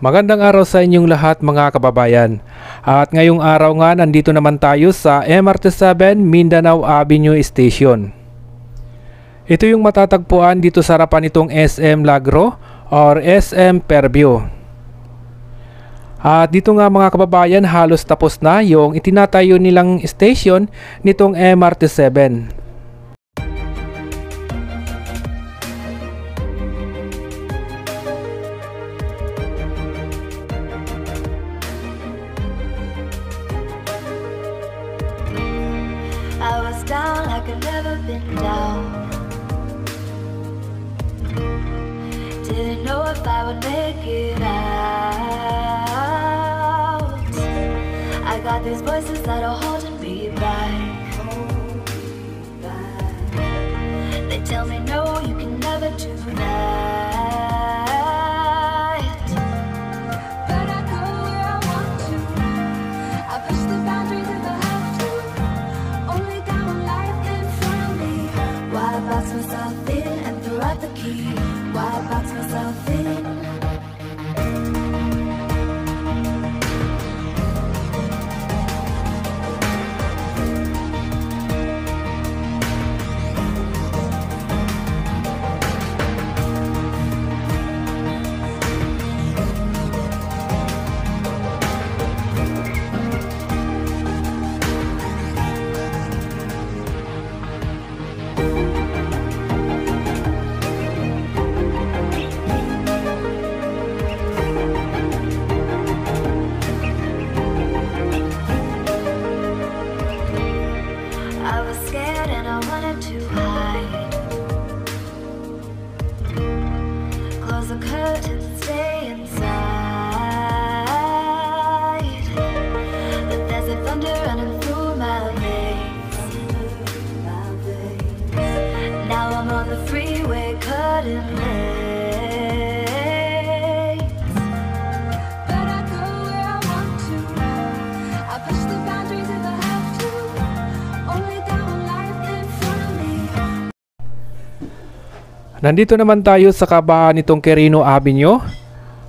Magandang araw sa inyong lahat mga kababayan. At ngayong araw nga nandito naman tayo sa MRT7 Mindanao Avenue Station. Ito yung matatagpuan dito sa harapan nitong SM Lagro or SM Fairview. At dito nga mga kababayan, halos tapos na yung itinatayo nilang station nitong MRT7. I was down like I've never been down. Didn't know if I would make it out. I got these voices that are holding me back. They tell me no, you can never do that. But I go where I want to. I push the boundaries if I have to. Only got one life in front of me. Why box myself in and throw out the key? Why box myself in? I was scared and I wanted to hide. Close the curtains, stay inside. But there's a thunder running through my veins. Now I'm on the freeway cutting lanes. But I go where I want to. I push the boundaries if I have to. Only got one life in front of me. Nandito naman tayo sa kabahan nitong Quirino Avenue.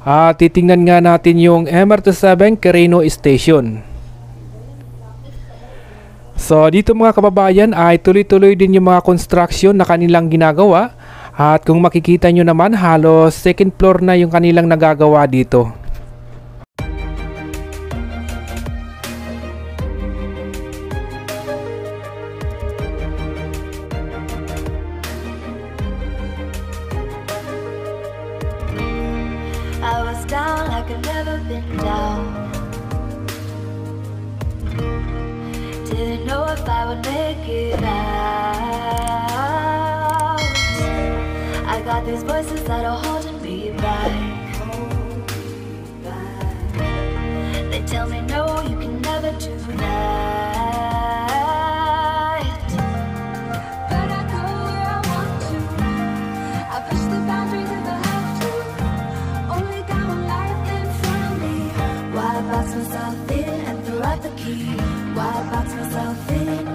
At titingnan nga natin yung MRT7 Quirino Station. So dito mga kababayan ay tuloy-tuloy din yung mga construction na kanilang ginagawa. At kung makikita nyo naman, halos second floor na yung kanilang nagagawa dito. I was down like I've never been down. Didn't know if I would make it out. I got these voices that are holding me back. They tell me no, you can never do that. But I go where I want to. I push the boundaries if I have to. Only got one life in front of me. Why box myself in and throw out the key? Why box myself in?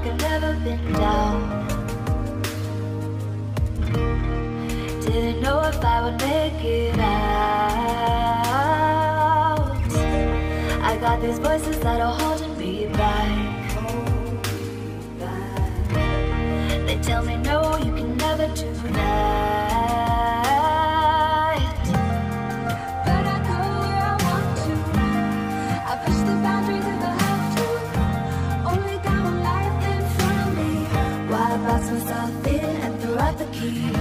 like I've never been down. Didn't know if I would make it out. I got these voices that are holding me back. They tell me no, you can never do that. But I go where I want to. I push the boundaries if I have to. Only got one life in front of me. Why box myself in and throw out the key?